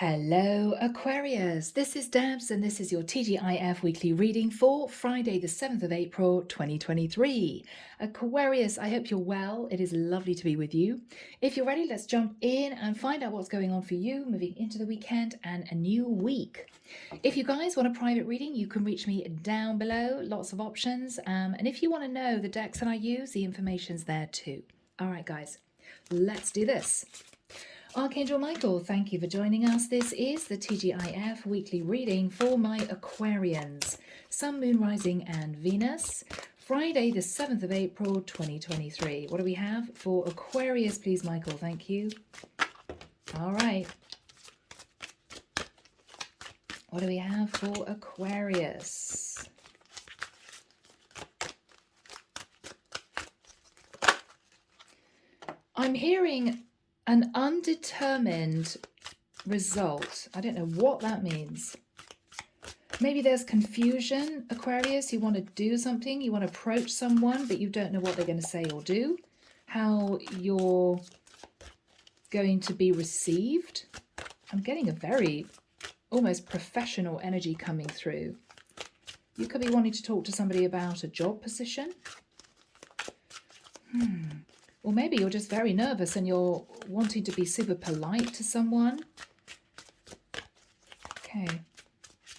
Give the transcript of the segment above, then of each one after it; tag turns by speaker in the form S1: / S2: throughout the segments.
S1: Hello, Aquarius. This is Debs, and this is your T.G.I.F weekly reading for Friday, the 7th of April, 2023. Aquarius, I hope you're well. It is lovely to be with you. If you're ready, let's jump in and find out what's going on for you moving into the weekend and a new week. If you guys want a private reading, you can reach me down below. Lots of options. And if you want to know the decks that I use, the information's there too. All right, guys, let's do this. Archangel Michael, thank you for joining us. This is the T.G.I.F weekly reading for my Aquarians, Sun, Moon, Rising and Venus, Friday the 7th of April 2023. What do we have for Aquarius, please, Michael? Thank you. All right. What do we have for Aquarius? I'm hearing an undetermined result. I don't know what that means. Maybe there's confusion, Aquarius. You want to do something, you want to approach someone, but you don't know what they're going to say or do, how you're going to be received. I'm getting a very almost professional energy coming through. You could be wanting to talk to somebody about a job position. Or maybe you're just very nervous and you're wanting to be super polite to someone. Okay.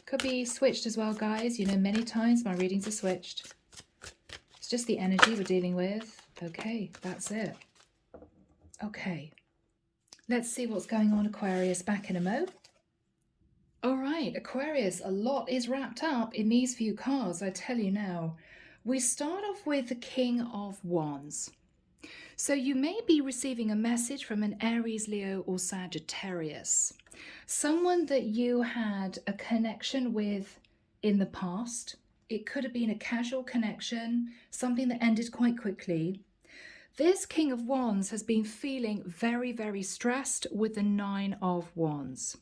S1: Could be switched as well, guys. You know, many times my readings are switched. It's just the energy we're dealing with. Okay, that's it. Okay. Let's see what's going on, Aquarius. Back in a mo. All right, Aquarius, a lot is wrapped up in these few cards, I tell you now. We start off with the King of Wands. So you may be receiving a message from an Aries, Leo or Sagittarius. Someone that you had a connection with in the past. It could have been a casual connection, something that ended quite quickly. This King of Wands has been feeling very, very stressed with the 9 of Wands.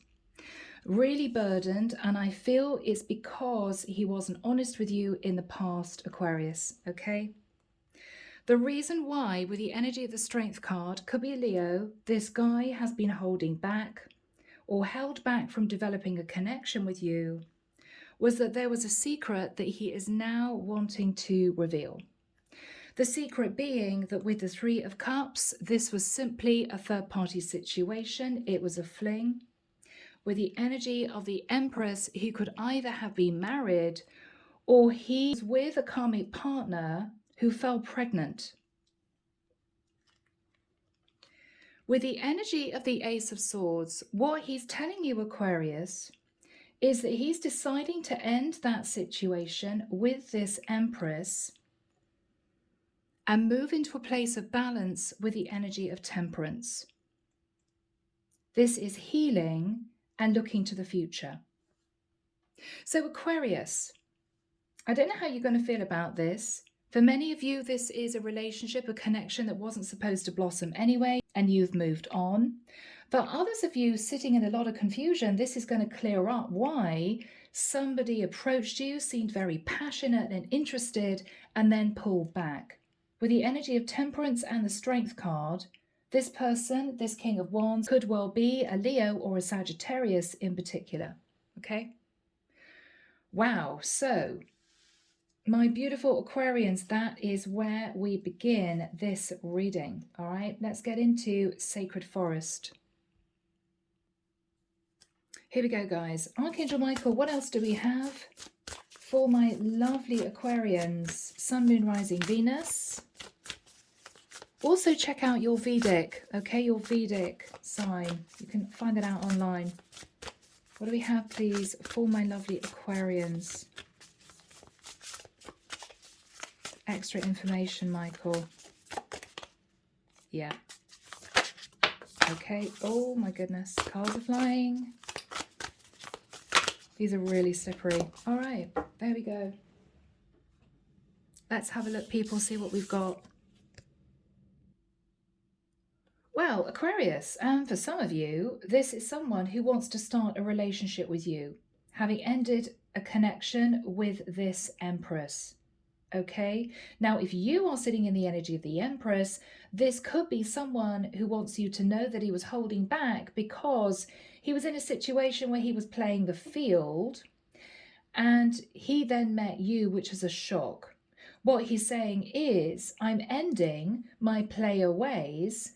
S1: Really burdened, and I feel it's because he wasn't honest with you in the past, Aquarius, okay? The reason why, with the energy of the Strength card, could be Leo, this guy has been holding back or held back from developing a connection with you, was that there was a secret that he is now wanting to reveal. The secret being that with the 3 of Cups, this was simply a third-party situation. It was a fling. With the energy of the Empress, he could either have been married or he was with a karmic partner who fell pregnant. With the energy of the Ace of Swords, what he's telling you, Aquarius, is that he's deciding to end that situation with this Empress and move into a place of balance with the energy of Temperance. This is healing and looking to the future. So Aquarius, I don't know how you're going to feel about this. For many of you, this is a relationship, a connection that wasn't supposed to blossom anyway, and you've moved on. For others of you sitting in a lot of confusion, this is going to clear up why somebody approached you, seemed very passionate and interested, and then pulled back. With the energy of Temperance and the Strength card, this person, this King of Wands, could well be a Leo or a Sagittarius in particular. Okay? Wow. So, my beautiful Aquarians, that is where we begin this reading. All right, let's get into Sacred Forest. Here we go, guys. Archangel Michael, what else do we have for my lovely Aquarians? Sun, Moon, Rising, Venus. Also check out your Vedic, okay, your Vedic sign. You can find it out online. What do we have, please, for my lovely Aquarians? Extra information, Michael. Yeah. Okay. Oh my goodness. Cards are flying. These are really slippery. All right. There we go. Let's have a look, people, see what we've got. Well, Aquarius, and for some of you, this is someone who wants to start a relationship with you, having ended a connection with this Empress. Okay, now if you are sitting in the energy of the Empress, this could be someone who wants you to know that he was holding back because he was in a situation where he was playing the field and he then met you, which is a shock. What he's saying is, I'm ending my player ways,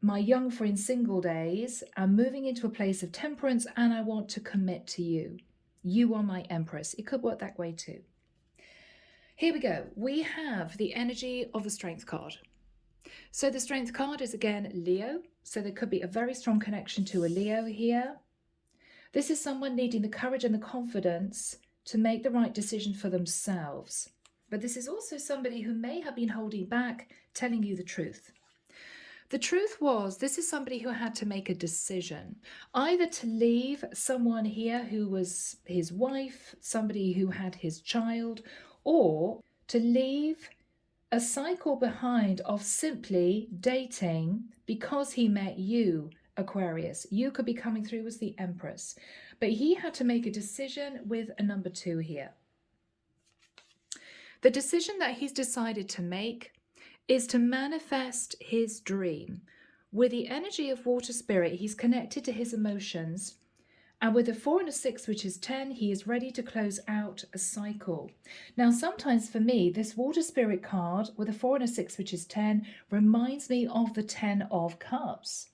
S1: my young friend single days. I'm moving into a place of temperance and I want to commit to you. You are my Empress. It could work that way too. Here we go. We have the energy of the Strength card. So the Strength card is again Leo. So there could be a very strong connection to a Leo here. This is someone needing the courage and the confidence to make the right decision for themselves. But this is also somebody who may have been holding back, telling you the truth. The truth was, this is somebody who had to make a decision, either to leave someone here who was his wife, somebody who had his child, or to leave a cycle behind of simply dating because he met you, Aquarius. You could be coming through as the Empress, but he had to make a decision with a number 2 here. The decision that he's decided to make is to manifest his dream. With the energy of water spirit, he's connected to his emotions. And with a 4 and a 6, which is 10, he is ready to close out a cycle. Now, sometimes for me, this water spirit card with a 4 and a 6, which is 10, reminds me of the 10 of cups.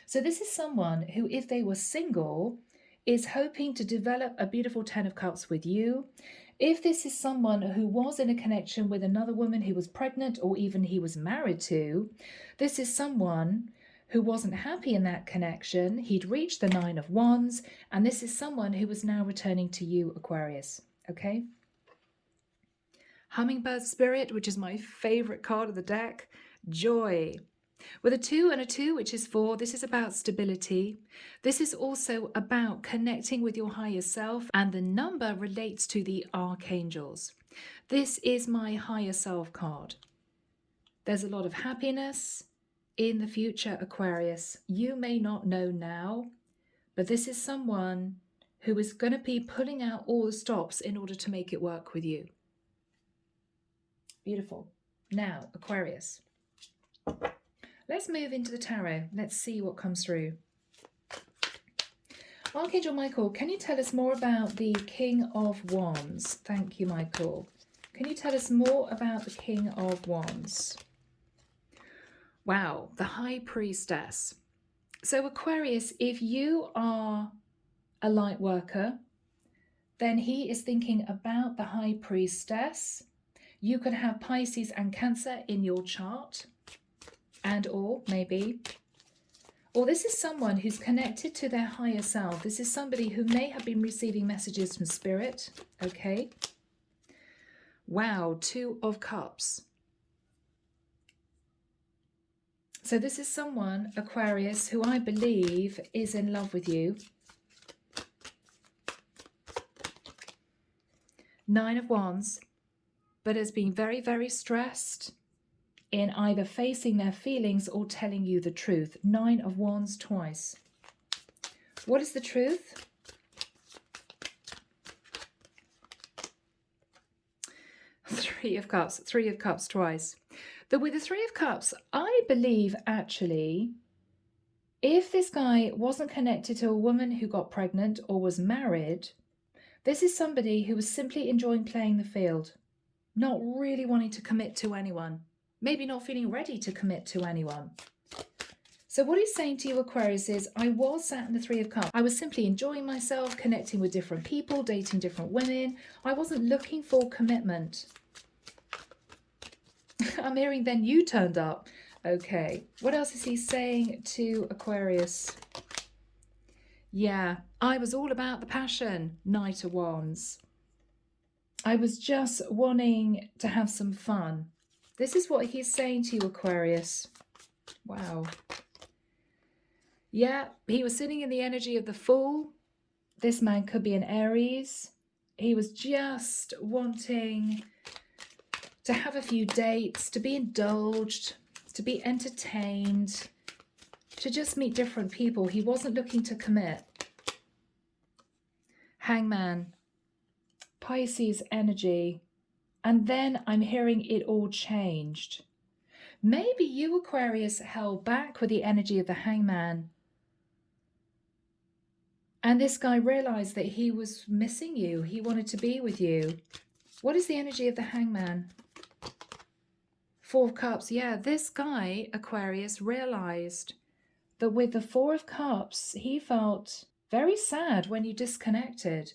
S1: So this is someone who, if they were single, is hoping to develop a beautiful 10 of cups with you. If this is someone who was in a connection with another woman who was pregnant or even he was married to, this is someone who wasn't happy in that connection. He'd reached the 9 of Wands, and this is someone who is now returning to you, Aquarius, okay? Hummingbird Spirit, which is my favorite card of the deck, Joy. With a 2 and a 2, which is 4, this is about stability. This is also about connecting with your higher self, and the number relates to the archangels. This is my higher self card. There's a lot of happiness in the future, Aquarius. You may not know now, but this is someone who is going to be pulling out all the stops in order to make it work with you. Beautiful. Now, Aquarius. Let's move into the tarot. Let's see what comes through. Archangel Michael, can you tell us more about the King of Wands? Thank you, Michael. Can you tell us more about the King of Wands? Wow, the High Priestess. So Aquarius, if you are a light worker, then he is thinking about the High Priestess. You could have Pisces and Cancer in your chart, and or maybe, or this is someone who's connected to their higher self. This is somebody who may have been receiving messages from Spirit, okay? Wow, 2 of Cups. So this is someone, Aquarius, who I believe is in love with you. 9 of Wands, but has been very, very stressed in either facing their feelings or telling you the truth. 9 of Wands twice. What is the truth? Three of Cups twice. With the 3 of Cups, I believe actually, if this guy wasn't connected to a woman who got pregnant or was married, this is somebody who was simply enjoying playing the field, not really wanting to commit to anyone, maybe not feeling ready to commit to anyone. So what he's saying to you, Aquarius, is I was sat in the 3 of Cups. I was simply enjoying myself, connecting with different people, dating different women. I wasn't looking for commitment. I'm hearing then you turned up. Okay, what else is he saying to Aquarius? Yeah, I was all about the passion, Knight of Wands. I was just wanting to have some fun. This is what he's saying to you, Aquarius. Wow. Yeah, he was sitting in the energy of the Fool. This man could be an Aries. He was just wanting to have a few dates, to be indulged, to be entertained, to just meet different people. He wasn't looking to commit. Hangman, Pisces energy, And then I'm hearing it all changed. Maybe you, Aquarius, held back with the energy of the Hangman. And this guy realized that he was missing you. He wanted to be with you. What is the energy of the Hangman? Four of Cups. Yeah, this guy, Aquarius, realized that with the Four of Cups, he felt very sad when you disconnected.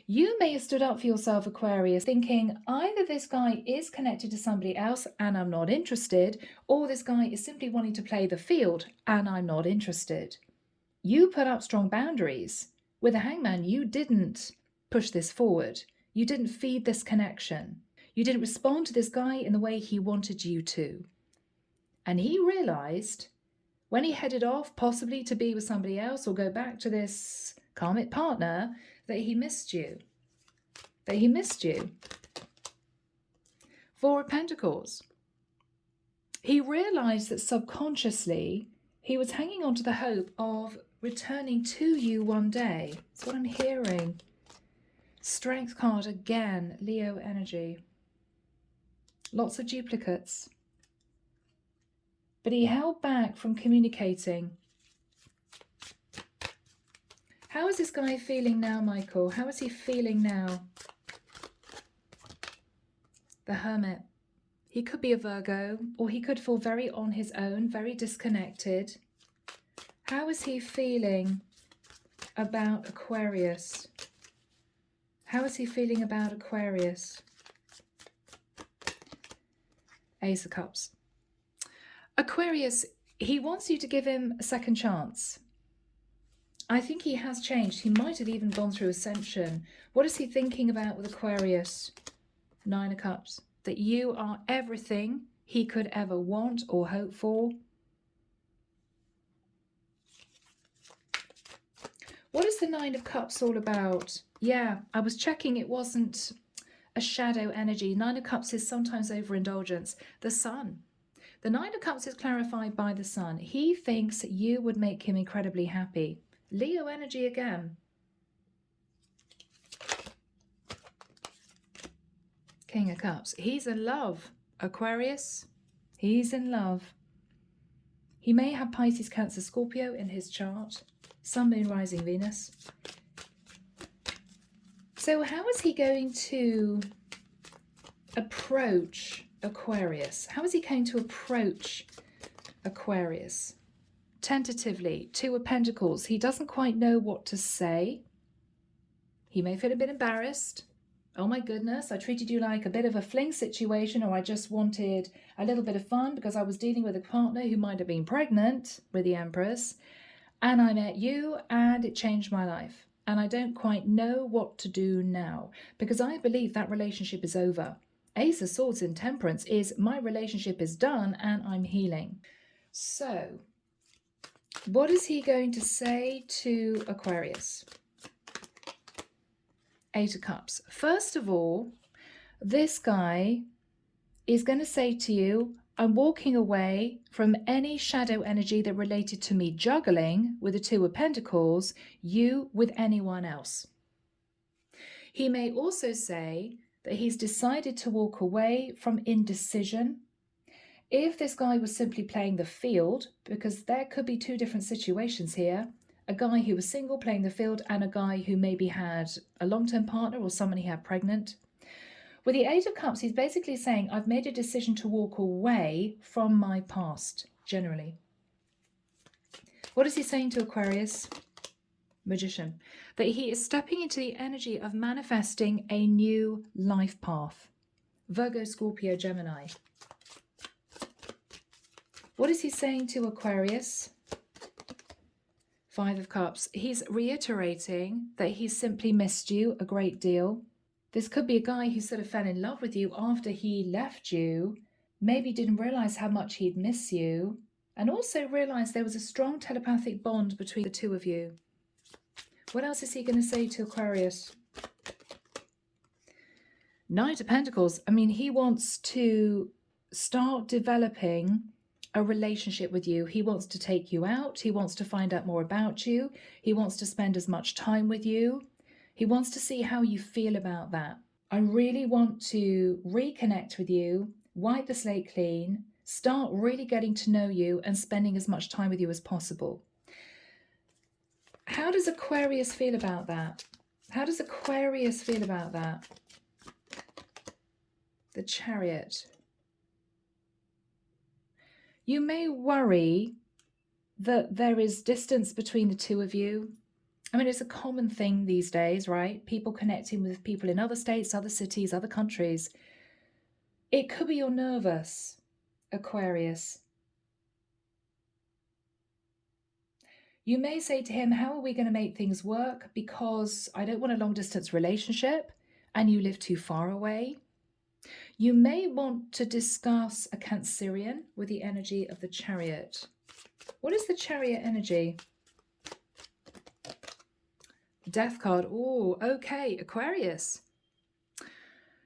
S1: You may have stood up for yourself, Aquarius, thinking either this guy is connected to somebody else and I'm not interested, or this guy is simply wanting to play the field and I'm not interested. You put up strong boundaries. With the Hangman, you didn't push this forward. You didn't feed this connection. You didn't respond to this guy in the way he wanted you to. And he realized when he headed off, possibly to be with somebody else or go back to this karmic partner, that he missed you. That he missed you. Four of Pentacles. He realized that subconsciously he was hanging on to the hope of returning to you one day. That's what I'm hearing. Strength card again, Leo energy. Lots of duplicates. But he held back from communicating. How is this guy feeling now, Michael? How is he feeling now? The Hermit. He could be a Virgo, or he could feel very on his own, very disconnected. How is he feeling about Aquarius? How is he feeling about Aquarius? Ace of Cups. Aquarius, he wants you to give him a second chance. I think he has changed. He might have even gone through ascension. What is he thinking about with Aquarius? Nine of Cups. That you are everything he could ever want or hope for. What is the Nine of Cups all about? Yeah, I was checking it wasn't a shadow energy. Nine of Cups is sometimes overindulgence. The Sun. The Nine of Cups is clarified by the Sun. He thinks you would make him incredibly happy. Leo energy again. King of Cups. He's in love. Aquarius. He's in love. He may have Pisces, Cancer, Scorpio in his chart. Sun, Moon, Rising, Venus. So how is he going to approach Aquarius? How is he going to approach Aquarius? Tentatively, Two of Pentacles. He doesn't quite know what to say. He may feel a bit embarrassed. Oh my goodness, I treated you like a bit of a fling situation, or I just wanted a little bit of fun because I was dealing with a partner who might have been pregnant with the Empress. And I met you and it changed my life. And I don't quite know what to do now because I believe that relationship is over. Ace of Swords in Temperance is my relationship is done and I'm healing. So what is he going to say to Aquarius? Eight of Cups. First of all, this guy is going to say to you, I'm walking away from any shadow energy that related to me juggling with the Two of Pentacles, you with anyone else. He may also say that he's decided to walk away from indecision. If this guy was simply playing the field, because there could be two different situations here, a guy who was single playing the field and a guy who maybe had a long-term partner or someone he had pregnant. With the Eight of Cups, he's basically saying, I've made a decision to walk away from my past, generally. What is he saying to Aquarius? Magician. That he is stepping into the energy of manifesting a new life path. Virgo, Scorpio, Gemini. What is he saying to Aquarius? Five of Cups. He's reiterating that he's simply missed you a great deal. This could be a guy who sort of fell in love with you after he left you, maybe didn't realize how much he'd miss you, and also realized there was a strong telepathic bond between the two of you. What else is he going to say to Aquarius? Knight of Pentacles. I mean, he wants to start developing a relationship with you. He wants to take you out. He wants to find out more about you. He wants to spend as much time with you. He wants to see how you feel about that. I really want to reconnect with you, wipe the slate clean, start really getting to know you and spending as much time with you as possible. How does Aquarius feel about that? How does Aquarius feel about that? The Chariot. You may worry that there is distance between the two of you. I mean, it's a common thing these days, right? People connecting with people in other states, other cities, other countries. It could be you're nervous, Aquarius. You may say to him, how are we going to make things work? Because I don't want a long distance relationship and you live too far away. You may want to discuss a Cancerian with the energy of the Chariot. What is the Chariot energy? Death card. Oh, okay, Aquarius.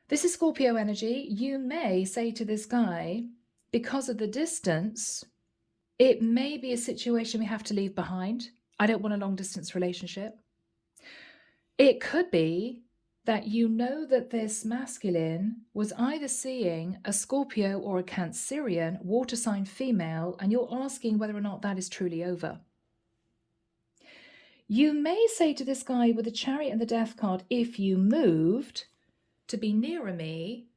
S1: This is Scorpio energy. You may say to this guy, because of the distance, it may be a situation we have to leave behind. I don't want a long distance relationship. It could be that you know that this masculine was either seeing a Scorpio or a Cancerian water sign female, and you're asking whether or not that is truly over. You may say to this guy with the Chariot and the Death card, if you moved to be nearer me,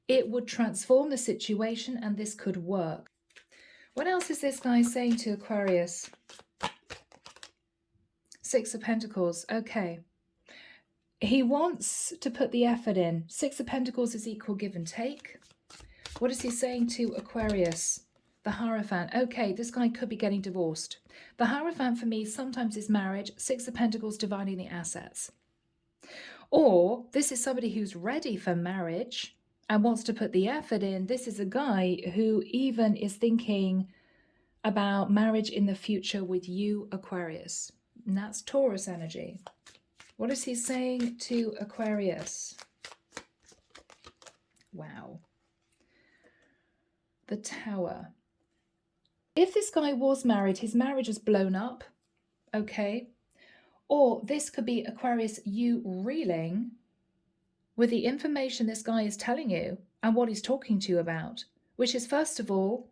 S1: it would transform the situation and this could work. What else is this guy saying to Aquarius? Six of Pentacles. Okay. He wants to put the effort in. Six of Pentacles is equal give and take. What is he saying to Aquarius? The Hierophant. Okay, this guy could be getting divorced. The Hierophant for me sometimes is marriage. Six of Pentacles dividing the assets. Or this is somebody who's ready for marriage and wants to put the effort in. This is a guy who even is thinking about marriage in the future with you, Aquarius. And that's Taurus energy. What is he saying to Aquarius? Wow. The Tower. If this guy was married, his marriage was blown up, okay? Or this could be Aquarius, you reeling with the information this guy is telling you and what he's talking to you about, which is, first of all,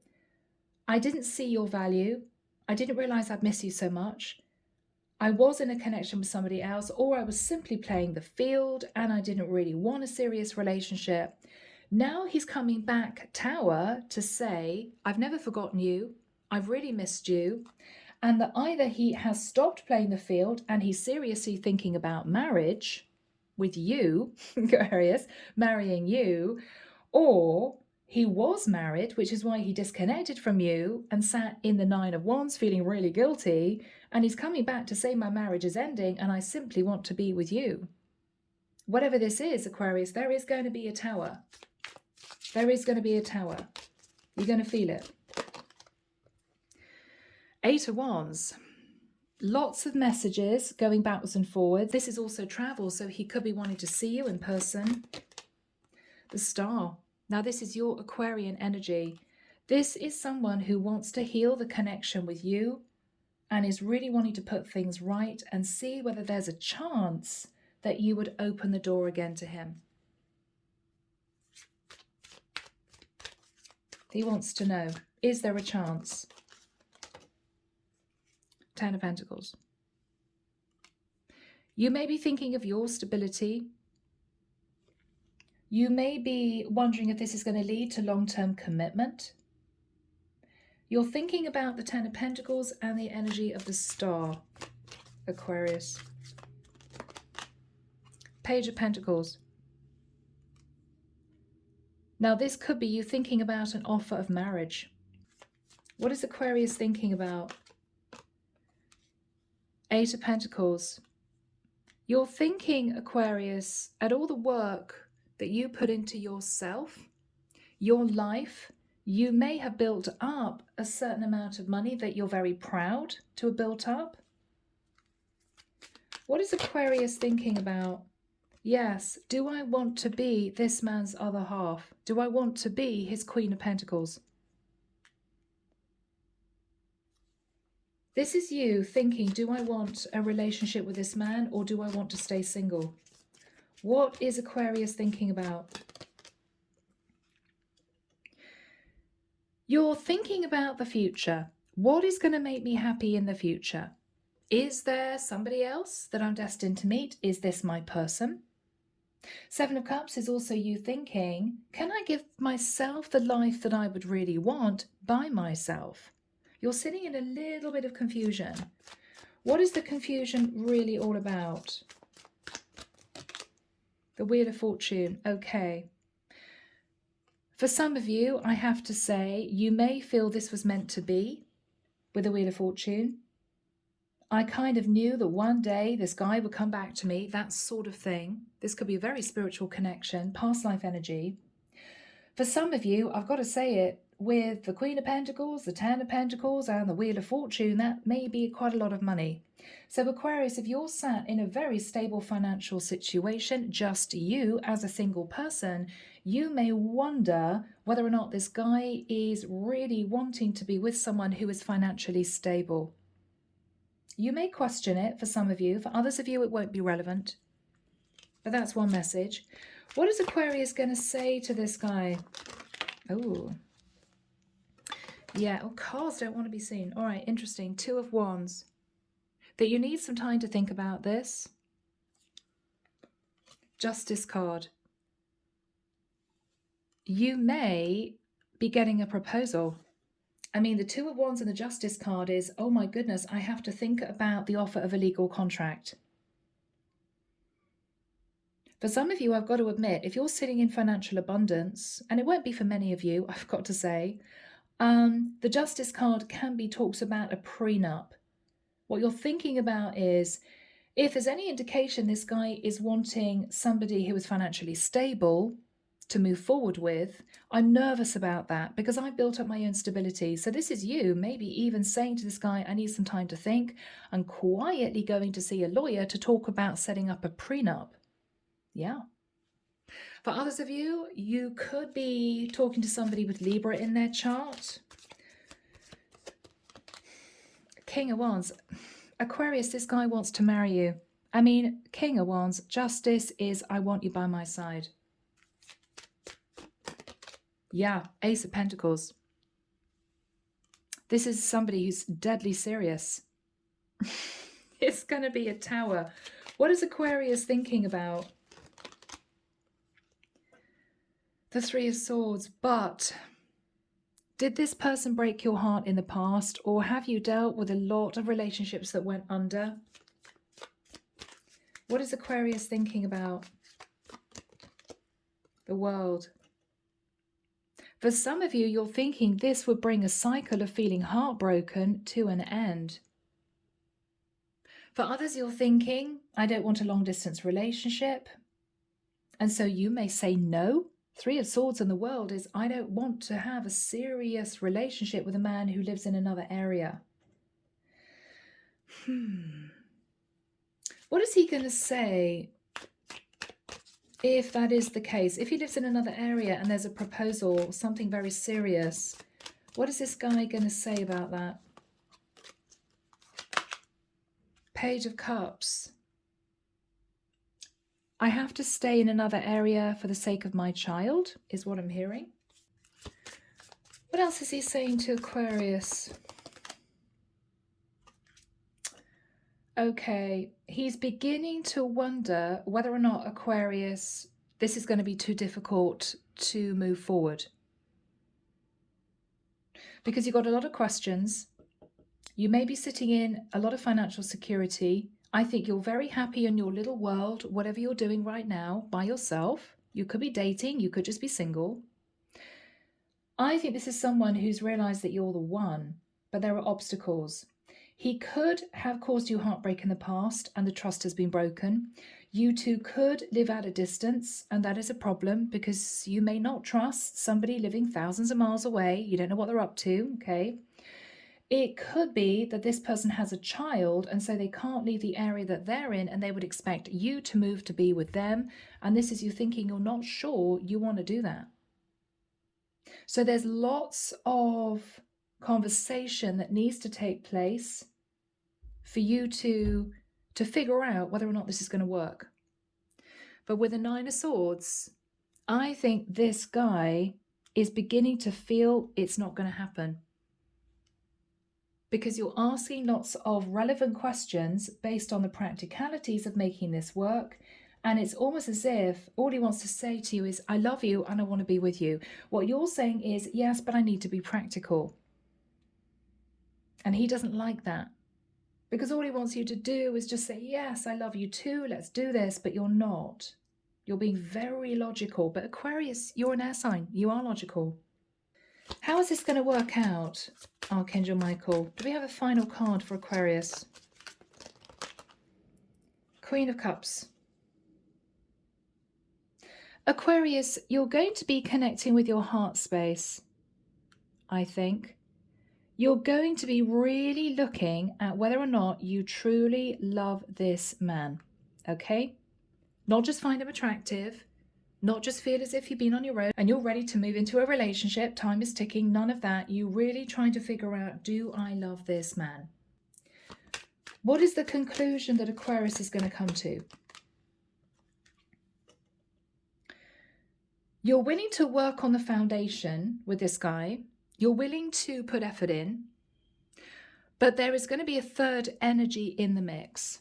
S1: I didn't see your value. I didn't realize I'd miss you so much. I was in a connection with somebody else, or I was simply playing the field and I didn't really want a serious relationship. Now he's coming back, Tower, to say, I've never forgotten you. I've really missed you. And that either he has stopped playing the field and he's seriously thinking about marriage with you, Aquarius, marrying you, or he was married, which is why he disconnected from you and sat in the Nine of Wands feeling really guilty, and he's coming back to say my marriage is ending and I simply want to be with you. Whatever this is, Aquarius, there is going to be a tower. There is going to be a tower. You're going to feel it. Eight of Wands. Lots of messages going backwards and forwards. This is also travel, so he could be wanting to see you in person. The Star. Now this is your Aquarian energy. This is someone who wants to heal the connection with you and is really wanting to put things right and see whether there's a chance that you would open the door again to him. He wants to know, is there a chance? Ten of Pentacles. You may be thinking of your stability. You may be wondering if this is going to lead to long-term commitment. You're thinking about the Ten of Pentacles and the energy of the Star, Aquarius. Page of Pentacles. Now this could be you thinking about an offer of marriage. What is Aquarius thinking about? Eight of Pentacles. You're thinking, Aquarius, at all the work that you put into yourself, your life. You may have built up a certain amount of money that you're very proud to have built up. What is Aquarius thinking about? Yes, do I want to be this man's other half? Do I want to be his Queen of Pentacles? This is you thinking, do I want a relationship with this man or do I want to stay single? What is Aquarius thinking about? You're thinking about the future. What is going to make me happy in the future? Is there somebody else that I'm destined to meet? Is this my person? Seven of Cups is also you thinking, can I give myself the life that I would really want by myself? You're sitting in a little bit of confusion. What is the confusion really all about? The Wheel of Fortune. Okay. For some of you, I have to say, you may feel this was meant to be with the Wheel of Fortune. I kind of knew that one day this guy would come back to me, that sort of thing. This could be a very spiritual connection, past life energy. For some of you, I've got to say it, with the Queen of Pentacles, the Ten of Pentacles, and the Wheel of Fortune, that may be quite a lot of money. So Aquarius, if you're sat in a very stable financial situation, just you as a single person, you may wonder whether or not this guy is really wanting to be with someone who is financially stable. You may question it for some of you. For others of you, it won't be relevant. But that's one message. What is Aquarius going to say to this guy? Oh, yeah. Oh, cards don't want to be seen. All right, interesting. Two of Wands. That you need some time to think about this. Justice card. You may be getting a proposal. I mean, the Two of Wands and the Justice card is, oh my goodness, I have to think about the offer of a legal contract. For some of you, I've got to admit, if you're sitting in financial abundance, and it won't be for many of you, I've got to say, the Justice card talks about a prenup. What you're thinking about is, if there's any indication this guy is wanting somebody who is financially stable to move forward with, I'm nervous about that because I've built up my own stability. So this is you maybe even saying to this guy, I need some time to think. I'm quietly going to see a lawyer to talk about setting up a prenup. Yeah. For others of you, you could be talking to somebody with Libra in their chart. King of Wands. Aquarius, this guy wants to marry you. I mean, King of Wands, Justice is, I want you by my side. Yeah, Ace of Pentacles. This is somebody who's deadly serious. It's going to be a Tower. What is Aquarius thinking about? The Three of Swords. But did this person break your heart in the past, or have you dealt with a lot of relationships that went under? What is Aquarius thinking about? The World. For some of you, you're thinking this would bring a cycle of feeling heartbroken to an end. For others, you're thinking, I don't want a long-distance relationship. And so you may say no. Three of Swords in the World is, I don't want to have a serious relationship with a man who lives in another area. What is he going to say if that is the case? If he lives in another area and there's a proposal, something very serious, what is this guy going to say about that? Page of Cups. I have to stay in another area for the sake of my child, is what I'm hearing. What else is he saying to Aquarius? Okay, he's beginning to wonder whether or not Aquarius, this is going to be too difficult to move forward. Because you've got a lot of questions. You may be sitting in a lot of financial security. I think you're very happy in your little world, whatever you're doing right now, by yourself. You could be dating, you could just be single. I think this is someone who's realized that you're the one, but there are obstacles. He could have caused you heartbreak in the past and the trust has been broken. You two could live at a distance, and that is a problem because you may not trust somebody living thousands of miles away. You don't know what they're up to, okay? It could be that this person has a child and so they can't leave the area that they're in and they would expect you to move to be with them. And this is you thinking you're not sure you want to do that. So there's lots of conversation that needs to take place for you to figure out whether or not this is going to work. But with the Nine of Swords, I think this guy is beginning to feel it's not going to happen. Because you're asking lots of relevant questions based on the practicalities of making this work. And it's almost as if all he wants to say to you is, I love you and I want to be with you. What you're saying is, yes, but I need to be practical. And he doesn't like that. Because all he wants you to do is just say, yes, I love you too, let's do this, but you're not. You're being very logical. But Aquarius, you're an air sign. You are logical. How is this going to work out, Archangel Michael? Do we have a final card for Aquarius? Queen of Cups. Aquarius, you're going to be connecting with your heart space, I think. You're going to be really looking at whether or not you truly love this man, okay? Not just find him attractive, not just feel as if you've been on your own and you're ready to move into a relationship, time is ticking, none of that. You're really trying to figure out, do I love this man? What is the conclusion that Aquarius is going to come to? You're willing to work on the foundation with this guy. You're willing to put effort in. But there is going to be a third energy in the mix.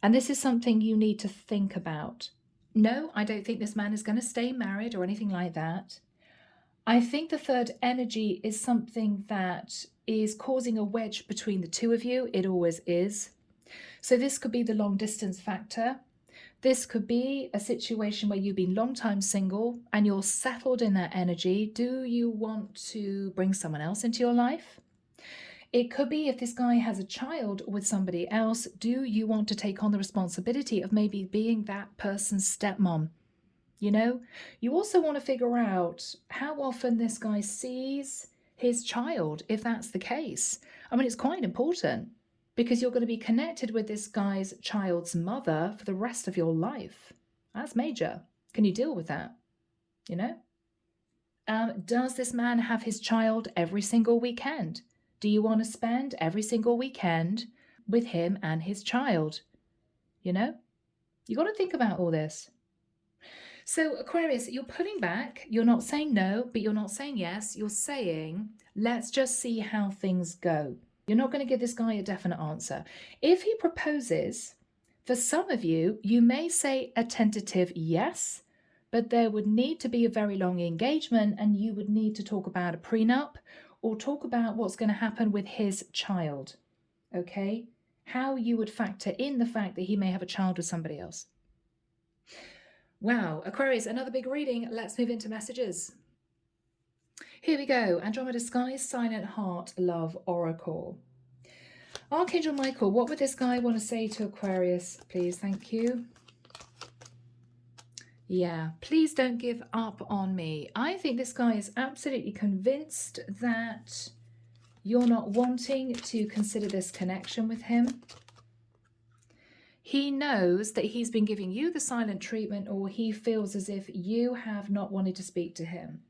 S1: And this is something you need to think about. No, I don't think this man is going to stay married or anything like that. I think the third energy is something that is causing a wedge between the two of you. It always is. So this could be the long distance factor. This could be a situation where you've been long time single and you're settled in that energy. Do you want to bring someone else into your life? It could be if this guy has a child with somebody else, do you want to take on the responsibility of maybe being that person's stepmom? You know, you also want to figure out how often this guy sees his child, if that's the case. I mean, it's quite important because you're going to be connected with this guy's child's mother for the rest of your life. That's major. Can you deal with that? You know? Does this man have his child every single weekend? Do you want to spend every single weekend with him and his child? You know? You got to think about all this. So Aquarius, you're pulling back. You're not saying no, but you're not saying yes. You're saying, let's just see how things go. You're not going to give this guy a definite answer. If he proposes, for some of you, you may say a tentative yes, but there would need to be a very long engagement and you would need to talk about a prenup or talk about what's going to happen with his child, okay? How you would factor in the fact that he may have a child with somebody else. Wow, Aquarius, another big reading. Let's move into messages. Here we go. Andromeda Sky, Silent Heart, Love, Oracle. Archangel Michael, what would this guy want to say to Aquarius, please? Thank you. Yeah, please don't give up on me. I think this guy is absolutely convinced that you're not wanting to consider this connection with him. He knows that he's been giving you the silent treatment, or he feels as if you have not wanted to speak to him.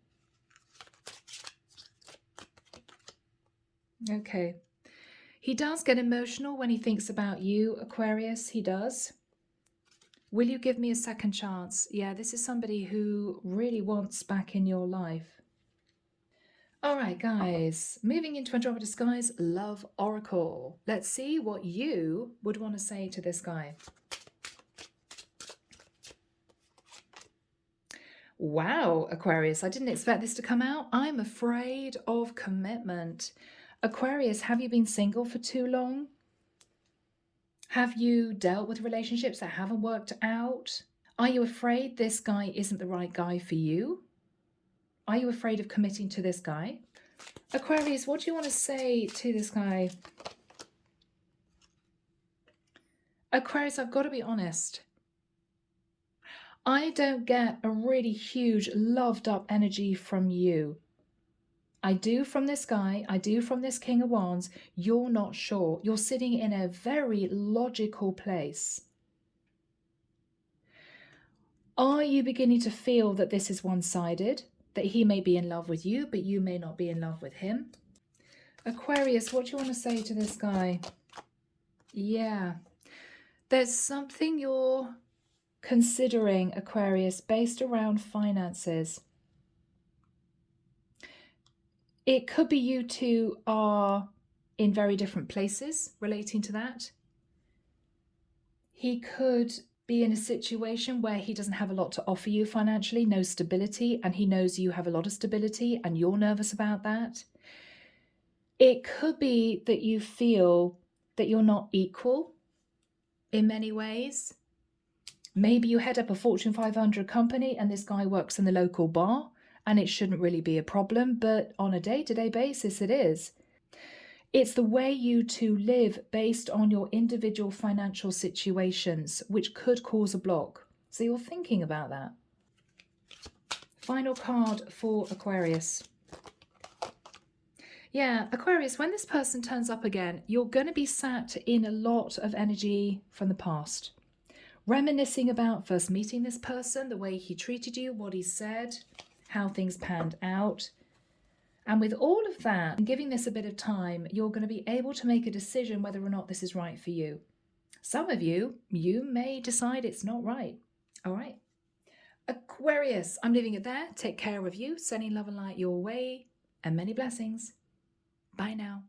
S1: Okay. He does get emotional when he thinks about you, Aquarius. He does. Will you give me a second chance? Yeah, this is somebody who really wants back in your life. All right, guys, moving into Andromeda Sky's Love Oracle. Let's see what you would want to say to this guy. Wow, Aquarius, I didn't expect this to come out. I'm afraid of commitment. Aquarius, have you been single for too long? Have you dealt with relationships that haven't worked out? Are you afraid this guy isn't the right guy for you? Are you afraid of committing to this guy? Aquarius, what do you want to say to this guy? Aquarius, I've got to be honest. I don't get a really huge loved up energy from you. I do from this guy. I do from this King of Wands. You're not sure. You're sitting in a very logical place. Are you beginning to feel that this is one-sided? That he may be in love with you, but you may not be in love with him? Aquarius, what do you want to say to this guy? Yeah. There's something you're considering, Aquarius, based around finances. It could be you two are in very different places relating to that. He could be in a situation where he doesn't have a lot to offer you financially, no stability, and he knows you have a lot of stability and you're nervous about that. It could be that you feel that you're not equal in many ways. Maybe you head up a Fortune 500 company and this guy works in the local bar, and it shouldn't really be a problem, but on a day-to-day basis it is. It's the way you two live based on your individual financial situations, which could cause a block. So you're thinking about that. Final card for Aquarius. Yeah, Aquarius, when this person turns up again, you're going to be sat in a lot of energy from the past. Reminiscing about first meeting this person, the way he treated you, what he said, how things panned out. And with all of that, and giving this a bit of time, you're going to be able to make a decision whether or not this is right for you. Some of you may decide it's not right. All right. Aquarius, I'm leaving it there. Take care of you, sending love and light your way, and many blessings. Bye now.